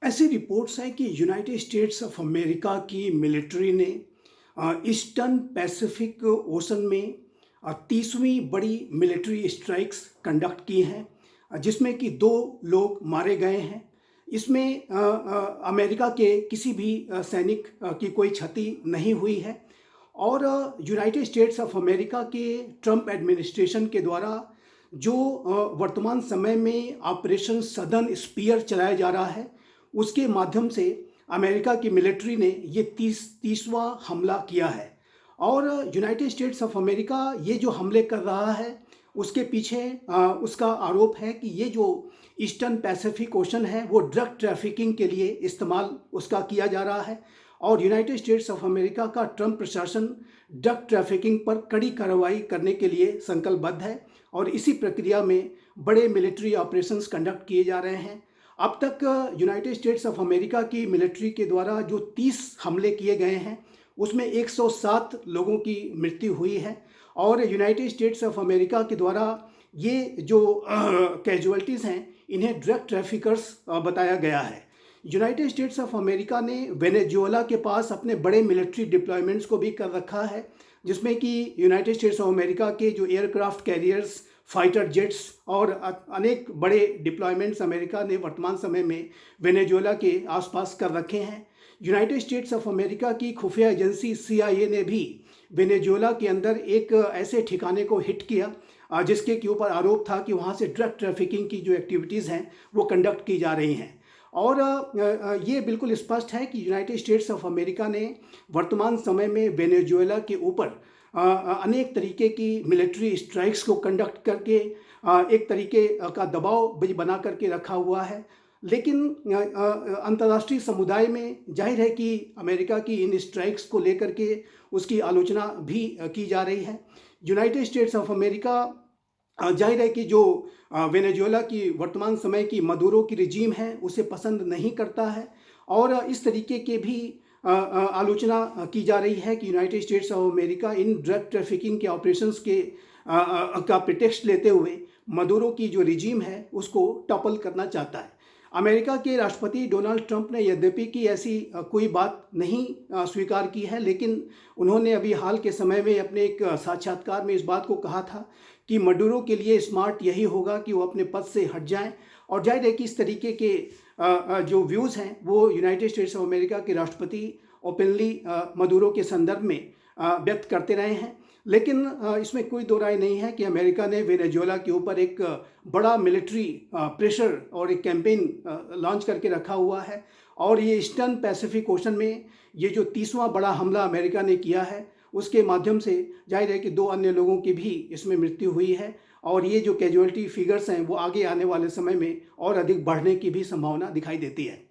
ऐसी रिपोर्ट्स हैं कि यूनाइटेड स्टेट्स ऑफ अमेरिका की मिलिट्री ने ईस्टर्न पैसिफिक ओशन में 30वीं बड़ी मिलिट्री स्ट्राइक्स कंडक्ट की हैं, जिसमें कि 2 लोग मारे गए हैं। इसमें अमेरिका के किसी भी सैनिक की कोई क्षति नहीं हुई है। और यूनाइटेड स्टेट्स ऑफ अमेरिका के ट्रंप एडमिनिस्ट्रेशन के द्वारा जो वर्तमान समय में ऑपरेशन सदर्न स्पीयर चलाया जा रहा है, उसके माध्यम से अमेरिका की मिलिट्री ने ये 30वां हमला किया है। और यूनाइटेड स्टेट्स ऑफ अमेरिका ये जो हमले कर रहा है, उसके पीछे उसका आरोप है कि ये जो ईस्टर्न पैसिफिक ओशन है वो ड्रग ट्रैफिकिंग के लिए इस्तेमाल उसका किया जा रहा है। और यूनाइटेड स्टेट्स ऑफ अमेरिका का ट्रंप प्रशासन ड्रग ट्रैफिकिंग पर कड़ी कार्रवाई करने के लिए संकल्पबद्ध है और इसी प्रक्रिया में बड़े मिलिट्री ऑपरेशंस कंडक्ट किए जा रहे हैं। अब तक यूनाइटेड स्टेट्स ऑफ अमेरिका की मिलिट्री के द्वारा जो 30 हमले किए गए हैं, उसमें 107 लोगों की मृत्यु हुई है। और यूनाइटेड स्टेट्स ऑफ अमेरिका के द्वारा ये जो कैजुअल्टीज़ हैं, इन्हें ड्रग ट्रैफिकर्स बताया गया है। यूनाइटेड स्टेट्स ऑफ अमेरिका ने वेनेजुएला के पास अपने बड़े मिलिट्री डिप्लॉयमेंट्स को भी कर रखा है, जिसमें कि यूनाइटेड स्टेट्स ऑफ अमेरिका के जो एयरक्राफ्ट कैरियर्स, फाइटर जेट्स और अनेक बड़े डिप्लॉयमेंट्स अमेरिका ने वर्तमान समय में वेनेजुएला के आसपास कर रखे हैं। यूनाइटेड स्टेट्स ऑफ अमेरिका की खुफिया एजेंसी CIA ने भी वेनेजुएला के अंदर एक ऐसे ठिकाने को हिट किया जिसके के ऊपर आरोप था कि वहाँ से ड्रग ट्रैफिकिंग की जो एक्टिविटीज़ हैं वो कंडक्ट की जा रही हैं। और ये बिल्कुल स्पष्ट है कि यूनाइटेड स्टेट्स ऑफ अमेरिका ने वर्तमान समय में वेनेजुएला के ऊपर अनेक तरीके की मिलिट्री स्ट्राइक्स को कंडक्ट करके एक तरीके का दबाव भी बना करके रखा हुआ है। लेकिन अंतर्राष्ट्रीय समुदाय में जाहिर है कि अमेरिका की इन स्ट्राइक्स को लेकर के उसकी आलोचना भी की जा रही है। यूनाइटेड स्टेट्स ऑफ अमेरिका जाहिर है कि जो वेनेजुएला की वर्तमान समय की मदुरो की रिजीम है उसे पसंद नहीं करता है। और इस तरीके के भी आलोचना की जा रही है कि United states of America in drug trafficking के ऑपरेशंस के का प्रिटेक्स्ट लेते हुए मदुरो की जो रिजीम है उसको टॉपल करना चाहता है। अमेरिका के राष्ट्रपति डोनाल्ड ट्रंप ने यद्यपि कि ऐसी कोई बात नहीं स्वीकार की है, लेकिन उन्होंने अभी हाल के समय में अपने एक साक्षात्कार में इस बात को कहा था कि मडुरो के लिए स्मार्ट यही होगा कि वो अपने पद से हट जाएं। और जाहिर है कि इस तरीके के जो व्यूज़ हैं वो यूनाइटेड स्टेट्स ऑफ अमेरिका के राष्ट्रपति ओपनली मडुरो के संदर्भ में व्यक्त करते रहे हैं। लेकिन इसमें कोई दो राय नहीं है कि अमेरिका ने वेनेजुएला के ऊपर एक बड़ा मिलिट्री प्रेशर और एक कैंपेन लॉन्च करके रखा हुआ है। और ये ईस्टर्न पैसिफिक ओशन में ये जो 30वां बड़ा हमला अमेरिका ने किया है, उसके माध्यम से जाहिर है कि 2 अन्य लोगों की भी इसमें मृत्यु हुई है। और ये जो कैजुअल्टी फिगर्स हैं वो आगे आने वाले समय में और अधिक बढ़ने की भी संभावना दिखाई देती है।